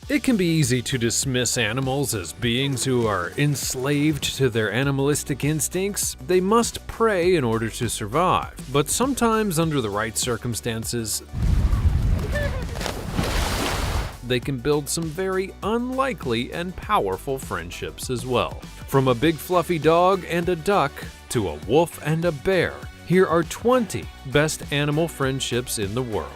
It can be easy to dismiss animals as beings who are enslaved to their animalistic instincts. They must prey in order to survive, but sometimes under the right circumstances, they can build some very unlikely and powerful friendships as well. From a big fluffy dog and a duck to a wolf and a bear, here are 20 best animal friendships in the world.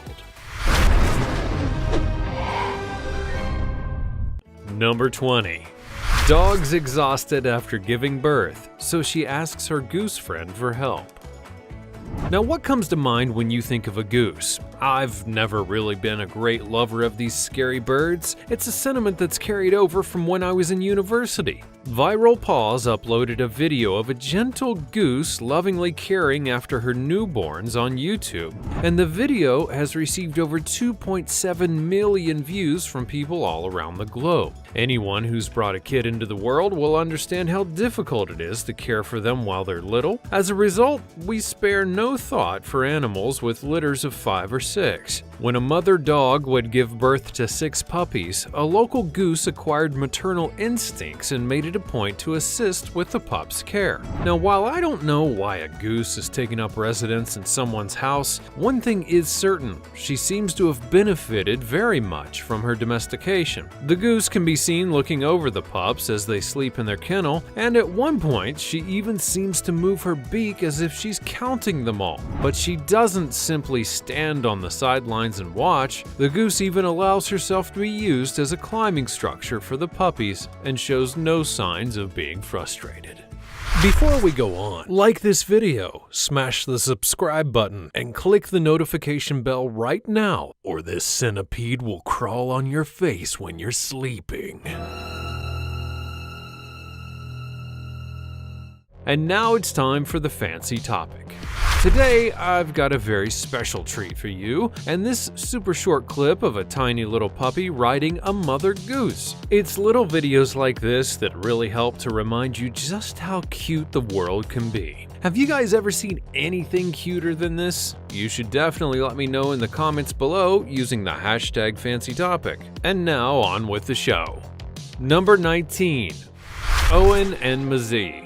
Number 20. Dog's exhausted after giving birth, so she asks her goose friend for help. Now, what comes to mind when you think of a goose? I've never really been a great lover of these scary birds. It's a sentiment that's carried over from when I was in university. Viral Paws uploaded a video of a gentle goose lovingly caring after her newborns on YouTube, and the video has received over 2.7 million views from people all around the globe. Anyone who's brought a kid into the world will understand how difficult it is to care for them while they're little. As a result, we spare no thought for animals with litters of 5 or 6. When a mother dog would give birth to 6 puppies, a local goose acquired maternal instincts and made it a point to assist with the pup's care. Now, while I don't know why a goose is taking up residence in someone's house, one thing is certain: she seems to have benefited very much from her domestication. The goose can be seen looking over the pups as they sleep in their kennel, and at one point she even seems to move her beak as if she's counting them all. But she doesn't simply stand on the sidelines and watch. The goose even allows herself to be used as a climbing structure for the puppies and shows no signs of being frustrated. Before we go on, like this video, smash the subscribe button, and click the notification bell right now, or this centipede will crawl on your face when you're sleeping. And now it's time for the fancy topic. Today, I've got a very special treat for you, and this super short clip of a tiny little puppy riding a mother goose. It's little videos like this that really help to remind you just how cute the world can be. Have you guys ever seen anything cuter than this? You should definitely let me know in the comments below using the hashtag FancyTopic. And now on with the show. Number 19. Owen and Mzee.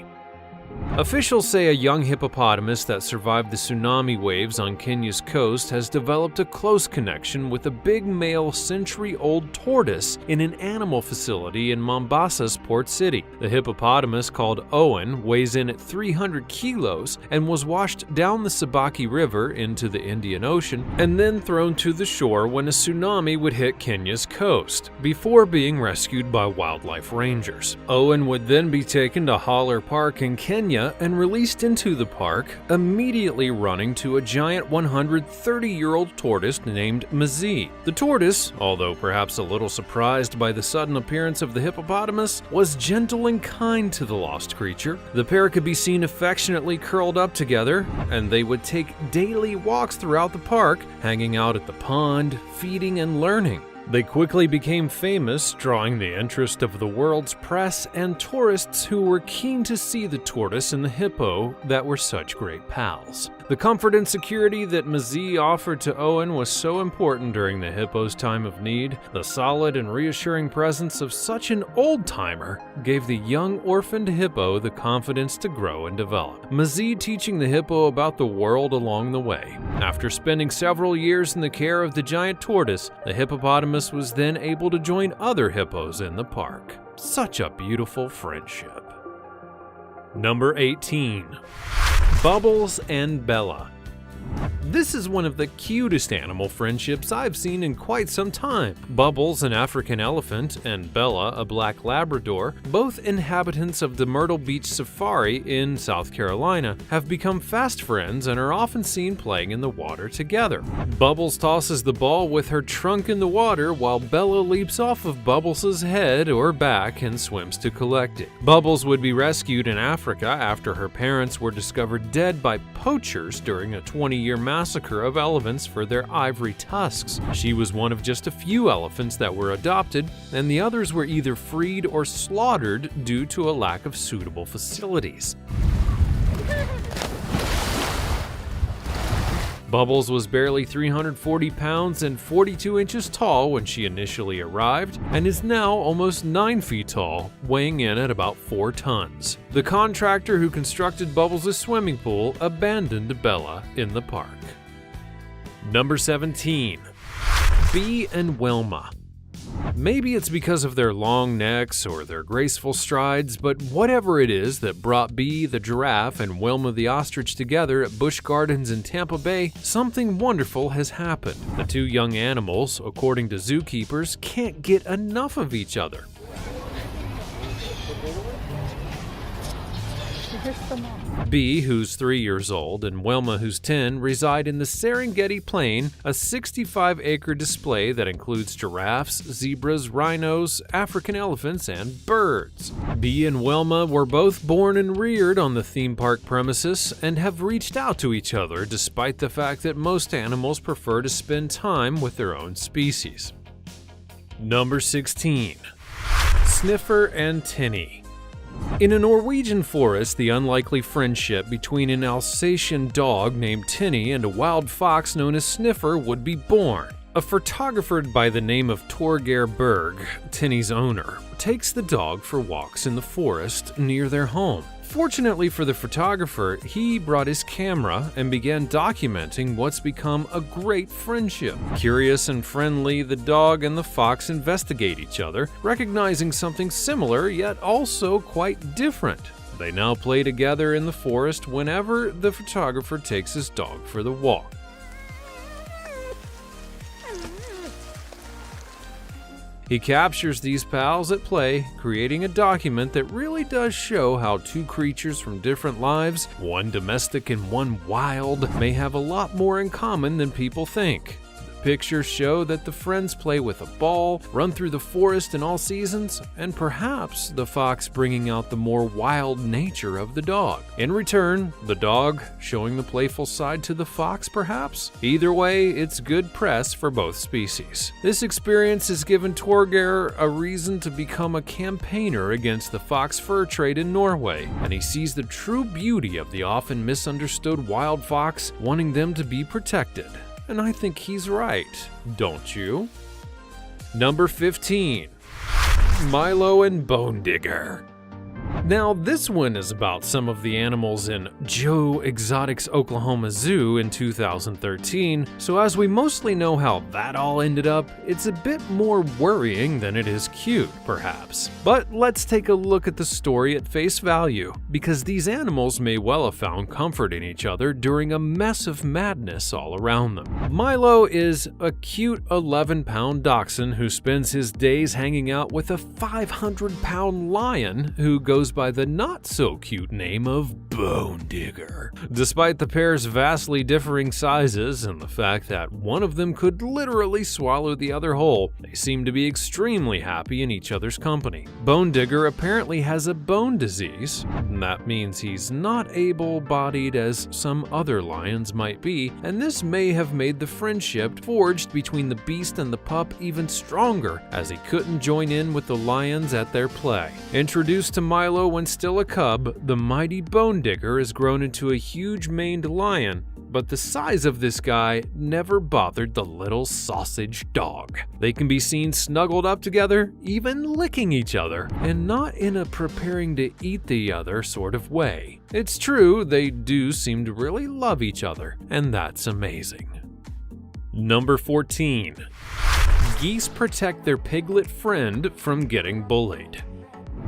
Officials say a young hippopotamus that survived the tsunami waves on Kenya's coast has developed a close connection with a big male century-old tortoise in an animal facility in Mombasa's port city. The hippopotamus, called Owen, weighs in at 300 kilos and was washed down the Sabaki River into the Indian Ocean and then thrown to the shore when a tsunami would hit Kenya's coast, before being rescued by wildlife rangers. Owen would then be taken to Haller Park in Kenya and released into the park, immediately running to a giant 130-year-old tortoise named Mzee. The tortoise, although perhaps a little surprised by the sudden appearance of the hippopotamus, was gentle and kind to the lost creature. The pair could be seen affectionately curled up together, and they would take daily walks throughout the park, hanging out at the pond, feeding and learning. They quickly became famous, drawing the interest of the world's press and tourists who were keen to see the tortoise and the hippo that were such great pals. The comfort and security that Mzee offered to Owen was so important during the hippo's time of need. The solid and reassuring presence of such an old-timer gave the young orphaned hippo the confidence to grow and develop, Mzee teaching the hippo about the world along the way. After spending several years in the care of the giant tortoise, the hippopotamus was then able to join other hippos in the park. Such a beautiful friendship. Number 18. Bubbles and Bella. This is one of the cutest animal friendships I've seen in quite some time. Bubbles, an African elephant, and Bella, a black Labrador, both inhabitants of the Myrtle Beach Safari in South Carolina, have become fast friends and are often seen playing in the water together. Bubbles tosses the ball with her trunk in the water while Bella leaps off of Bubbles' head or back and swims to collect it. Bubbles would be rescued in Africa after her parents were discovered dead by poachers during a 20-year massacre of elephants for their ivory tusks. She was one of just a few elephants that were adopted, and the others were either freed or slaughtered due to a lack of suitable facilities. Bubbles was barely 340 pounds and 42 inches tall when she initially arrived, and is now almost 9 feet tall, weighing in at about 4 tons. The contractor who constructed Bubbles' swimming pool abandoned Bella in the park. Number 17. Bee and Wilma. Maybe it's because of their long necks or their graceful strides, but whatever it is that brought Bee the giraffe and Wilma the ostrich together at Busch Gardens in Tampa Bay, something wonderful has happened. The two young animals, according to zookeepers, can't get enough of each other. Bee, who's 3 years old, and Wilma, who's 10, reside in the Serengeti Plain, a 65-acre display that includes giraffes, zebras, rhinos, African elephants, and birds. Bee and Wilma were both born and reared on the theme park premises and have reached out to each other despite the fact that most animals prefer to spend time with their own species. Number 16. Sniffer and Tinny. In a Norwegian forest, the unlikely friendship between an Alsatian dog named Tinny and a wild fox known as Sniffer would be born. A photographer by the name of Torgeir Berg, Tinny's owner, takes the dog for walks in the forest near their home. Fortunately for the photographer, he brought his camera and began documenting what's become a great friendship. Curious and friendly, the dog and the fox investigate each other, recognizing something similar yet also quite different. They now play together in the forest whenever the photographer takes his dog for the walk. He captures these pals at play, creating a document that really does show how two creatures from different lives, one domestic and one wild, may have a lot more in common than people think. The pictures show that the friends play with a ball, run through the forest in all seasons, and perhaps the fox bringing out the more wild nature of the dog. In return, the dog showing the playful side to the fox, perhaps? Either way, it's good press for both species. This experience has given Torgeir a reason to become a campaigner against the fox fur trade in Norway, and he sees the true beauty of the often misunderstood wild fox, wanting them to be protected. And I think he's right, don't you? Number 15. Milo and Bone Digger. Now, this one is about some of the animals in Joe Exotics Oklahoma Zoo in 2013, so as we mostly know how that all ended up, it's a bit more worrying than it is cute, perhaps. But let's take a look at the story at face value, because these animals may well have found comfort in each other during a mess of madness all around them. Milo is a cute 11-pound dachshund who spends his days hanging out with a 500-pound lion who goes by the not-so-cute name of Bone Digger. Despite the pair's vastly differing sizes and the fact that one of them could literally swallow the other whole, they seem to be extremely happy in each other's company. Bone Digger apparently has a bone disease, and that means he's not able-bodied as some other lions might be, and this may have made the friendship forged between the beast and the pup even stronger, as he couldn't join in with the lions at their play. Introduced to Milo when still a cub, the mighty Bone Digger has grown into a huge maned lion, but the size of this guy never bothered the little sausage dog. They can be seen snuggled up together, even licking each other, and not in a preparing to eat the other sort of way. It's true, they do seem to really love each other, and that's amazing. Number 14. Geese protect their piglet friend from getting bullied.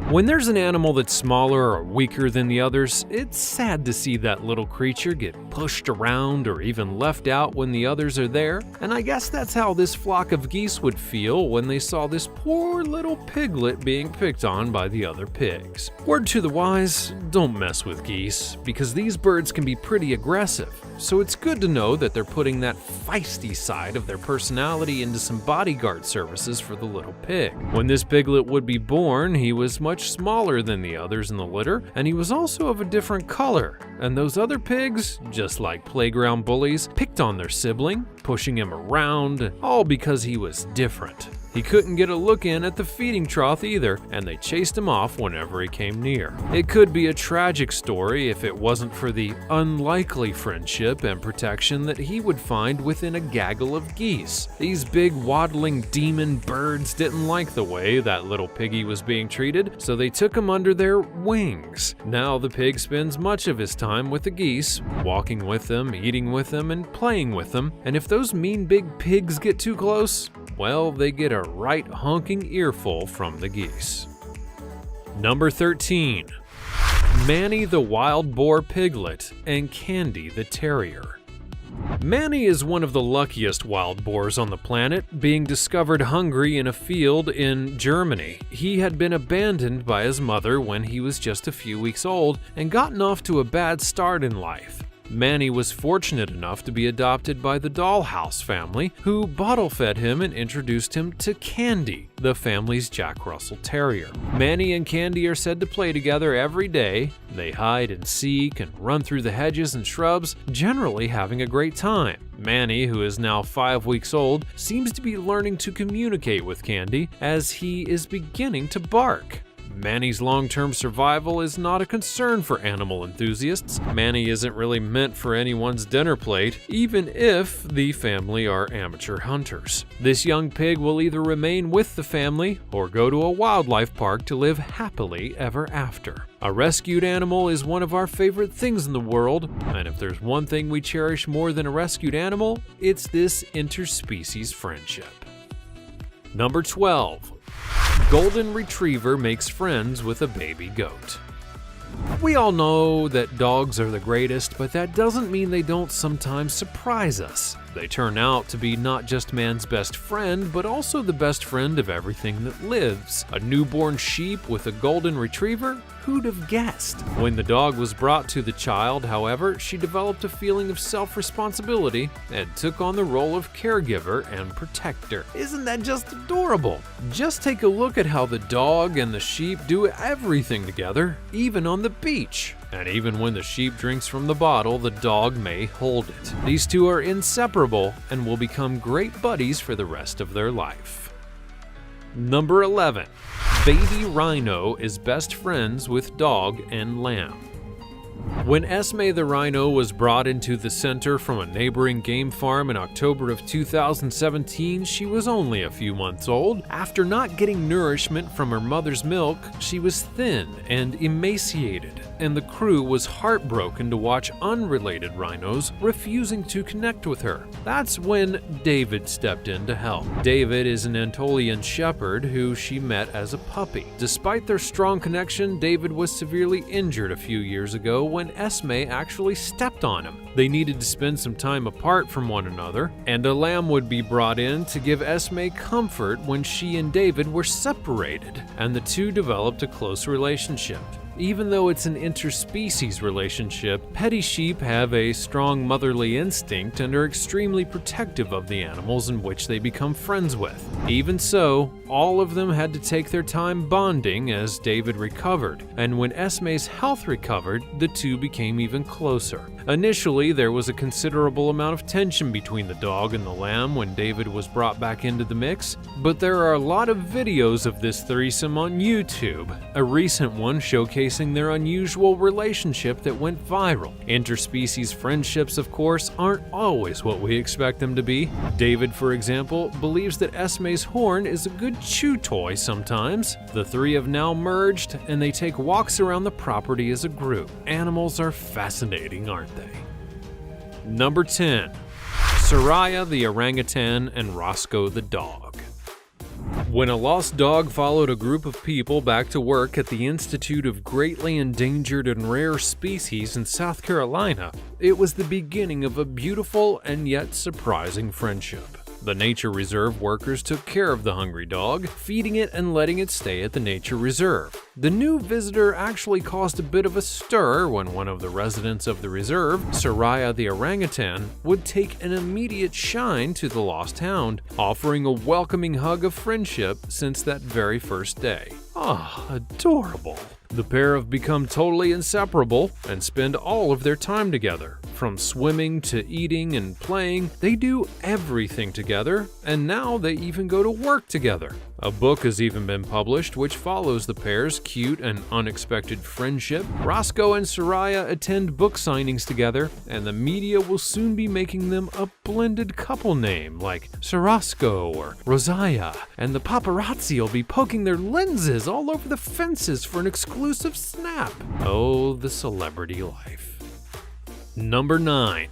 When there's an animal that's smaller or weaker than the others, it's sad to see that little creature get pushed around or even left out when the others are there, and I guess that's how this flock of geese would feel when they saw this poor little piglet being picked on by the other pigs. Word to the wise, don't mess with geese, because these birds can be pretty aggressive, so it's good to know that they're putting that feisty side of their personality into some bodyguard services for the little pig. When this piglet would be born, he was much smaller than the others in the litter, and he was also of a different color, and those other pigs, just like playground bullies, picked on their sibling, pushing him around, all because he was different. He couldn't get a look in at the feeding trough either, and they chased him off whenever he came near. It could be a tragic story if it wasn't for the unlikely friendship and protection that he would find within a gaggle of geese. These big waddling demon birds didn't like the way that little piggy was being treated, so they took him under their wings. Now the pig spends much of his time with the geese, walking with them, eating with them, and playing with them, and if those mean big pigs get too close, well, they get a right honking earful from the geese. Number 13. Manny the wild boar piglet and Candy the terrier. Manny is one of the luckiest wild boars on the planet, being discovered hungry in a field in Germany. He had been abandoned by his mother when he was just a few weeks old and gotten off to a bad start in life. Manny was fortunate enough to be adopted by the Dollhouse family, who bottle-fed him and introduced him to Candy, the family's Jack Russell Terrier. Manny and Candy are said to play together every day. They hide and seek and run through the hedges and shrubs, generally having a great time. Manny, who is now 5 weeks old, seems to be learning to communicate with Candy as he is beginning to bark. Manny's long-term survival is not a concern for animal enthusiasts. Manny isn't really meant for anyone's dinner plate, even if the family are amateur hunters. This young pig will either remain with the family or go to a wildlife park to live happily ever after. A rescued animal is one of our favorite things in the world, and if there's one thing we cherish more than a rescued animal, it's this interspecies friendship. Number 12. Golden Retriever makes friends with a baby goat. We all know that dogs are the greatest, but that doesn't mean they don't sometimes surprise us. They turn out to be not just man's best friend, but also the best friend of everything that lives. A newborn sheep with a golden retriever? Who'd have guessed? When the dog was brought to the child, however, she developed a feeling of self-responsibility and took on the role of caregiver and protector. Isn't that just adorable? Just take a look at how the dog and the sheep do everything together, even on the beach. And even when the sheep drinks from the bottle, the dog may hold it. These two are inseparable and will become great buddies for the rest of their life. Number 11. Baby rhino is best friends with dog and lamb. When Esme the rhino was brought into the center from a neighboring game farm in October of 2017, she was only a few months old. After not getting nourishment from her mother's milk, she was thin and emaciated, and the crew was heartbroken to watch unrelated rhinos refusing to connect with her. That's when David stepped in to help. David is an Anatolian shepherd who she met as a puppy. Despite their strong connection, David was severely injured a few years ago when Esme actually stepped on him. They needed to spend some time apart from one another, and a lamb would be brought in to give Esme comfort when she and David were separated, and the two developed a close relationship. Even though it's an interspecies relationship, petty sheep have a strong motherly instinct and are extremely protective of the animals in which they become friends with. Even so, all of them had to take their time bonding as David recovered, and when Esme's health recovered, the two became even closer. Initially, there was a considerable amount of tension between the dog and the lamb when David was brought back into the mix, but there are a lot of videos of this threesome on YouTube. A recent one showcasing their unusual relationship that went viral. Interspecies friendships, of course, aren't always what we expect them to be. David, for example, believes that Esme's horn is a good chew toy sometimes. The three have now merged, and they take walks around the property as a group. Animals are fascinating, aren't they? Number 10. Soraya the orangutan and Roscoe the dog. When a lost dog followed a group of people back to work at the Institute of Greatly Endangered and Rare Species in South Carolina, it was the beginning of a beautiful and yet surprising friendship. The nature reserve workers took care of the hungry dog, feeding it and letting it stay at the nature reserve. The new visitor actually caused a bit of a stir when one of the residents of the reserve, Soraya the orangutan, would take an immediate shine to the lost hound, offering a welcoming hug of friendship since that very first day. Ah, adorable. The pair have become totally inseparable and spend all of their time together. From swimming to eating and playing, they do everything together, and now they even go to work together. A book has even been published which follows the pair's cute and unexpected friendship. Roscoe and Soraya attend book signings together, and the media will soon be making them a blended couple name like Sorosco or Rosiah, and the paparazzi will be poking their lenses all over the fences for an exclusive snap. Oh, the celebrity life. Number 9.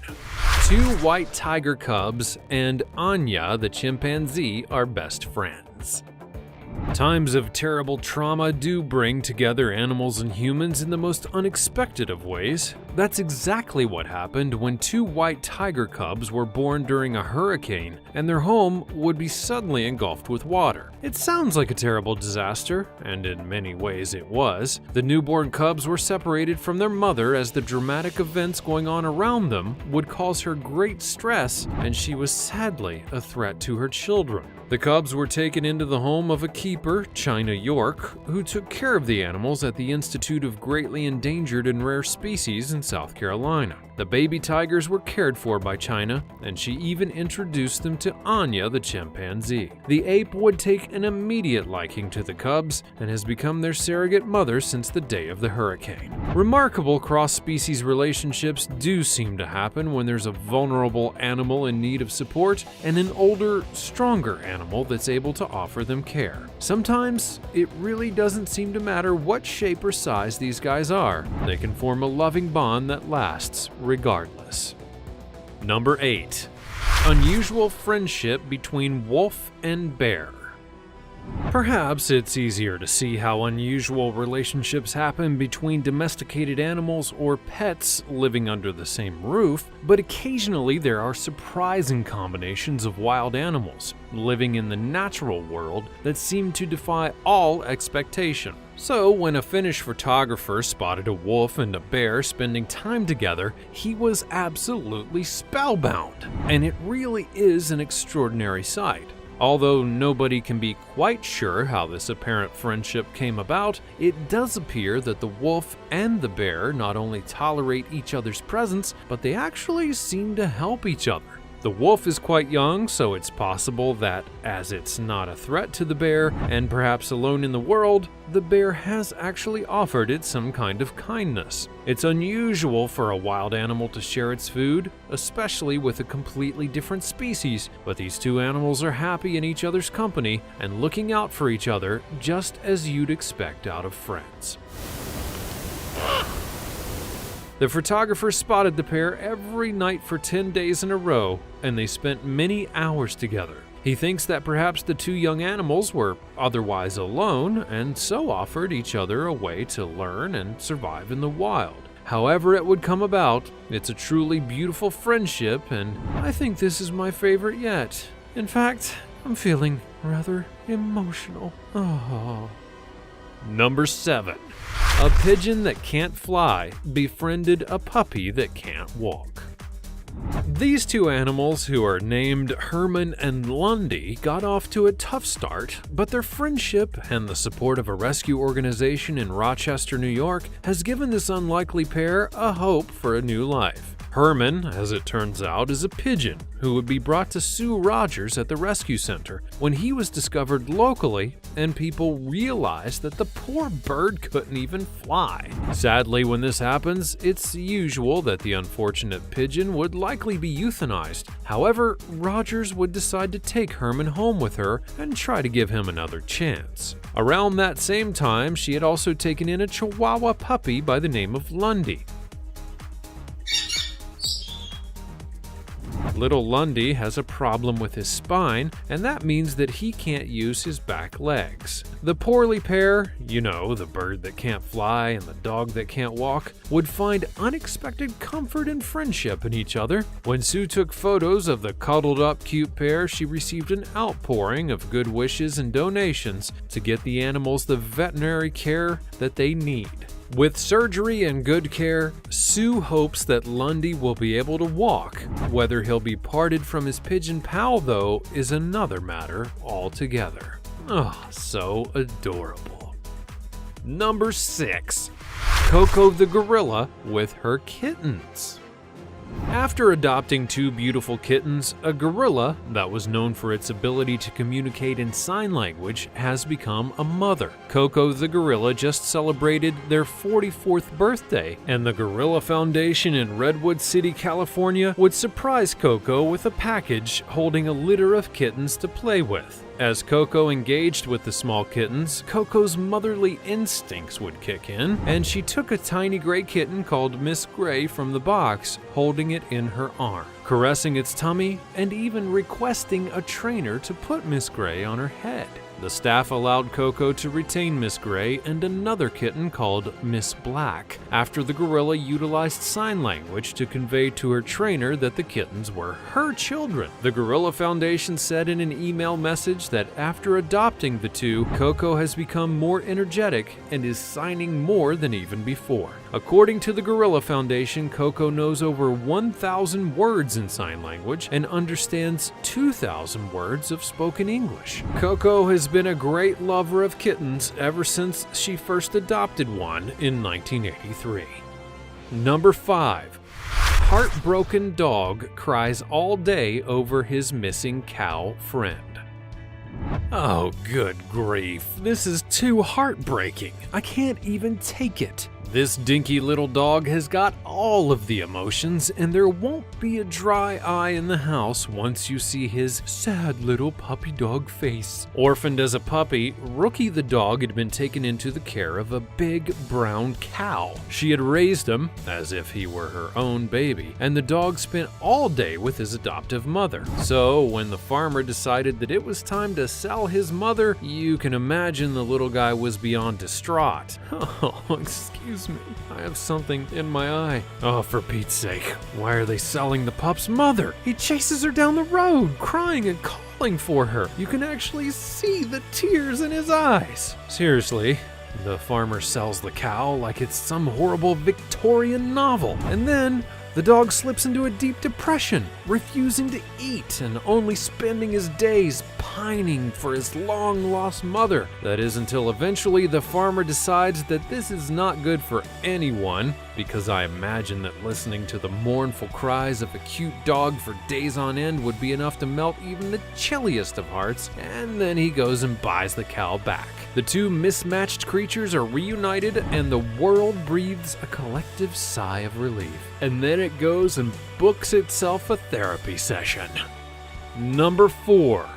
2 white tiger cubs and Anya the chimpanzee are best friends. Times of terrible trauma do bring together animals and humans in the most unexpected of ways. That's exactly what happened when 2 white tiger cubs were born during a hurricane, and their home would be suddenly engulfed with water. It sounds like a terrible disaster, and in many ways it was. The newborn cubs were separated from their mother as the dramatic events going on around them would cause her great stress, and she was sadly a threat to her children. The cubs were taken into the home of a keeper, China York, who took care of the animals at the Institute of Greatly Endangered and Rare Species in South Carolina. The baby tigers were cared for by China, and she even introduced them to Anya the chimpanzee. The ape would take an immediate liking to the cubs and has become their surrogate mother since the day of the hurricane. Remarkable cross-species relationships do seem to happen when there's a vulnerable animal in need of support and an older, stronger animal that's able to offer them care. Sometimes it really doesn't seem to matter what shape or size these guys are. They can form a loving bond that lasts regardless. Number 8. Unusual friendship between wolf and bear. Perhaps it's easier to see how unusual relationships happen between domesticated animals or pets living under the same roof, but occasionally there are surprising combinations of wild animals living in the natural world that seem to defy all expectation. So, when a Finnish photographer spotted a wolf and a bear spending time together, he was absolutely spellbound. And it really is an extraordinary sight. Although nobody can be quite sure how this apparent friendship came about, it does appear that the wolf and the bear not only tolerate each other's presence, but they actually seem to help each other. The wolf is quite young, so it's possible that, as it's not a threat to the bear and perhaps alone in the world, the bear has actually offered it some kind of kindness. It's unusual for a wild animal to share its food, especially with a completely different species, but these two animals are happy in each other's company and looking out for each other just as you'd expect out of friends. The photographer spotted the pair every night for 10 days in a row, and they spent many hours together. He thinks that perhaps the two young animals were otherwise alone, and so offered each other a way to learn and survive in the wild. However it would come about, it's a truly beautiful friendship, and I think this is my favorite yet. In fact, I'm feeling rather emotional. Oh. Number 7. A pigeon that can't fly befriended a puppy that can't walk. These two animals, who are named Herman and Lundy, got off to a tough start, but their friendship and the support of a rescue organization in Rochester, New York, has given this unlikely pair a hope for a new life. Herman, as it turns out, is a pigeon who would be brought to Sue Rogers at the rescue center when he was discovered locally and people realized that the poor bird couldn't even fly. Sadly, when this happens, it's usual that the unfortunate pigeon would likely be euthanized. However, Rogers would decide to take Herman home with her and try to give him another chance. Around that same time, she had also taken in a Chihuahua puppy by the name of Lundy. Little Lundy has a problem with his spine, and that means that he can't use his back legs. The poorly pair, you know, the bird that can't fly and the dog that can't walk, would find unexpected comfort and friendship in each other. When Sue took photos of the cuddled up cute pair, she received an outpouring of good wishes and donations to get the animals the veterinary care that they need. With surgery and good care, Sue hopes that Lundy will be able to walk. Whether he'll be parted from his pigeon pal, though, is another matter altogether. Oh, so adorable. Number 6. Coco the gorilla with her kittens. After adopting two beautiful kittens, a gorilla that was known for its ability to communicate in sign language has become a mother. Coco the gorilla just celebrated their 44th birthday, and the Gorilla Foundation in Redwood City, California would surprise Coco with a package holding a litter of kittens to play with. As Coco engaged with the small kittens, Coco's motherly instincts would kick in, and she took a tiny gray kitten called Miss Gray from the box, holding it in her arm, caressing its tummy, and even requesting a trainer to put Miss Gray on her head. The staff allowed Coco to retain Miss Gray and another kitten called Miss Black, after the gorilla utilized sign language to convey to her trainer that the kittens were her children. The Gorilla Foundation said in an email message that after adopting the two, Coco has become more energetic and is signing more than even before. According to the Gorilla Foundation, Coco knows over 1,000 words in sign language and understands 2,000 words of spoken English. Coco has been a great lover of kittens ever since she first adopted one in 1983. Number 5. Heartbroken dog cries all day over his missing cow friend. Oh, good grief. This is too heartbreaking. I can't even take it. This dinky little dog has got all of the emotions, and there won't be a dry eye in the house once you see his sad little puppy dog face. Orphaned as a puppy, Rookie the dog had been taken into the care of a big brown cow. She had raised him as if he were her own baby, and the dog spent all day with his adoptive mother. So when the farmer decided that it was time to sell his mother, you can imagine the little guy was beyond distraught. Oh, excuse me, I have something in my eye. Oh, for Pete's sake, why are they selling the pup's mother? He chases her down the road, crying and calling for her. You can actually see the tears in his eyes. Seriously, the farmer sells the cow like it's some horrible Victorian novel, and then the dog slips into a deep depression, refusing to eat and only spending his days pining for his long-lost mother. That is until eventually the farmer decides that this is not good for anyone, because I imagine that listening to the mournful cries of a cute dog for days on end would be enough to melt even the chilliest of hearts, and then he goes and buys the cow back. The two mismatched creatures are reunited, and the world breathes a collective sigh of relief. And then it goes and books itself a therapy session. Number 4.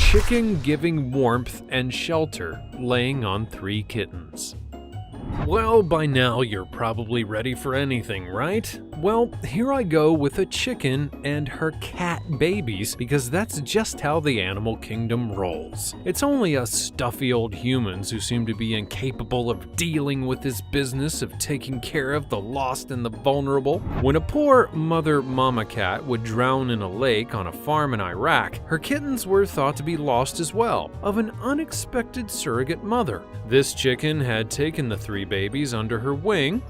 Chicken giving warmth and shelter, laying on 3 kittens. Well, by now you're probably ready for anything, right? Well, here I go with a chicken and her cat babies, because that's just how the animal kingdom rolls. It's only us stuffy old humans who seem to be incapable of dealing with this business of taking care of the lost and the vulnerable. When a poor mother mama cat would drown in a lake on a farm in Iraq, her kittens were thought to be lost as well, of an unexpected surrogate mother. This chicken had taken the 3 babies under her wing,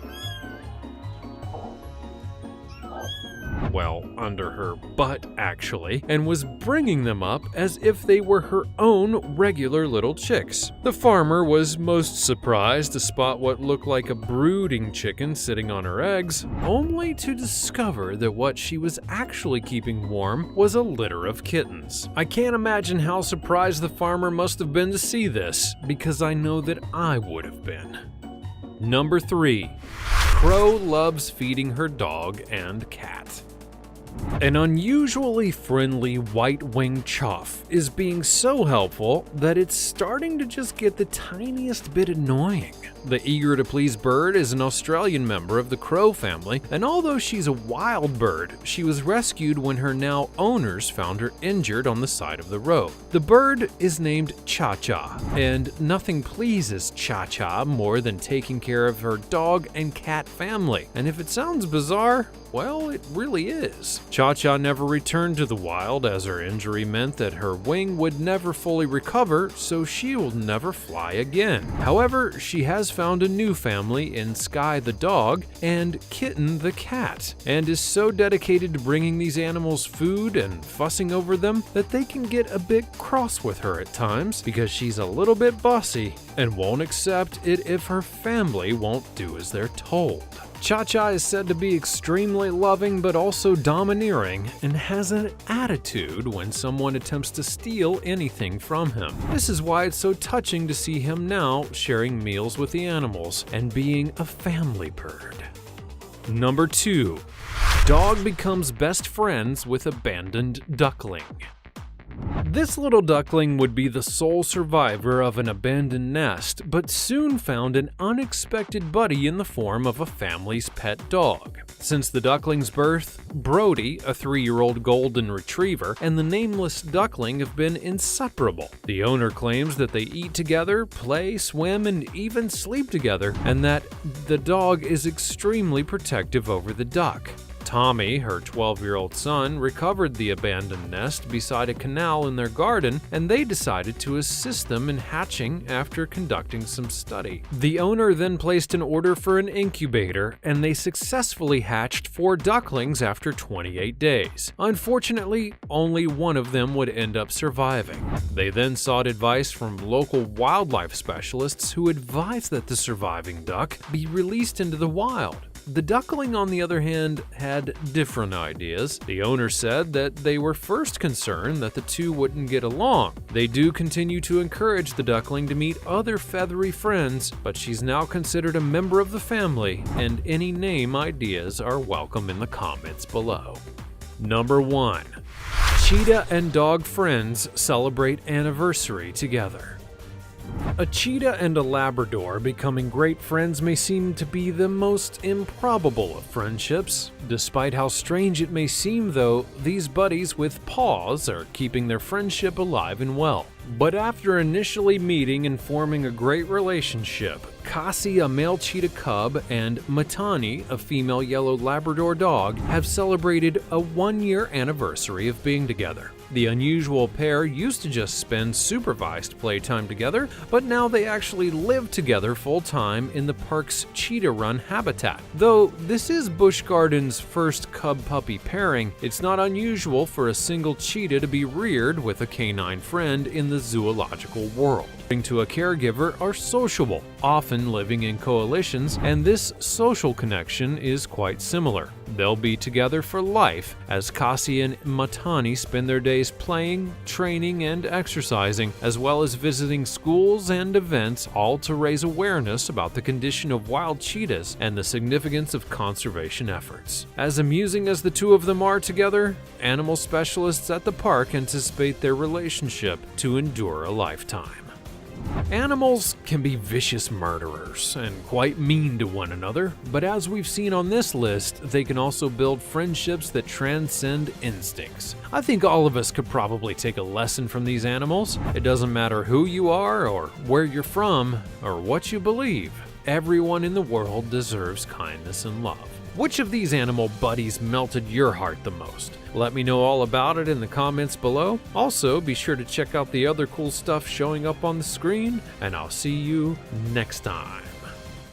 well, under her butt actually, and was bringing them up as if they were her own regular little chicks. The farmer was most surprised to spot what looked like a brooding chicken sitting on her eggs, only to discover that what she was actually keeping warm was a litter of kittens. I can't imagine how surprised the farmer must have been to see this, because I know that I would have been. Number 3. Crow loves feeding her dog and cat. An unusually friendly white-winged chough is being so helpful that it's starting to just get the tiniest bit annoying. The eager-to-please bird is an Australian member of the crow family, and although she's a wild bird, she was rescued when her now owners found her injured on the side of the road. The bird is named Cha-Cha, and nothing pleases Cha-Cha more than taking care of her dog and cat family. And if it sounds bizarre, well, it really is. Cha-Cha never returned to the wild, as her injury meant that her wing would never fully recover, so she will never fly again. However, she has found a new family in Sky the dog and Kitten the cat, and is so dedicated to bringing these animals food and fussing over them that they can get a bit cross with her at times, because she's a little bit bossy and won't accept it if her family won't do as they're told. Cha-Cha is said to be extremely loving but also domineering and has an attitude when someone attempts to steal anything from him. This is why it's so touching to see him now sharing meals with the animals and being a family bird. Number 2. Dog becomes best friends with abandoned duckling. This little duckling would be the sole survivor of an abandoned nest, but soon found an unexpected buddy in the form of a family's pet dog. Since the duckling's birth, Brody, a 3-year-old golden retriever, and the nameless duckling have been inseparable. The owner claims that they eat together, play, swim, and even sleep together, and that the dog is extremely protective over the duck. Tommy, her 12-year-old son, recovered the abandoned nest beside a canal in their garden, and they decided to assist them in hatching after conducting some study. The owner then placed an order for an incubator, and they successfully hatched 4 ducklings after 28 days. Unfortunately, only one of them would end up surviving. They then sought advice from local wildlife specialists who advised that the surviving duck be released into the wild. The duckling, on the other hand, had different ideas. The owner said that they were first concerned that the two wouldn't get along. They do continue to encourage the duckling to meet other feathery friends, but she's now considered a member of the family, and any name ideas are welcome in the comments below. Number 1. Cheetah and dog friends celebrate anniversary together. A cheetah and a Labrador becoming great friends may seem to be the most improbable of friendships. Despite how strange it may seem, though, these buddies with paws are keeping their friendship alive and well. But after initially meeting and forming a great relationship, Kasi, a male cheetah cub, and Matani, a female yellow Labrador dog, have celebrated a 1-year anniversary of being together. The unusual pair used to just spend supervised playtime together, but now they actually live together full-time in the park's Cheetah Run habitat. Though this is Busch Gardens' first cub-puppy pairing, it's not unusual for a single cheetah to be reared with a canine friend in the zoological world. To a caregiver are sociable, often living in coalitions, and this social connection is quite similar. They'll be together for life, as Kasi and Matani spend their days playing, training, and exercising, as well as visiting schools and events, all to raise awareness about the condition of wild cheetahs and the significance of conservation efforts. As amusing as the two of them are together, animal specialists at the park anticipate their relationship to endure a lifetime. Animals can be vicious murderers and quite mean to one another, but as we've seen on this list, they can also build friendships that transcend instincts. I think all of us could probably take a lesson from these animals. It doesn't matter who you are or where you're from or what you believe. Everyone in the world deserves kindness and love. Which of these animal buddies melted your heart the most? Let me know all about it in the comments below. Also, be sure to check out the other cool stuff showing up on the screen, and I'll see you next time.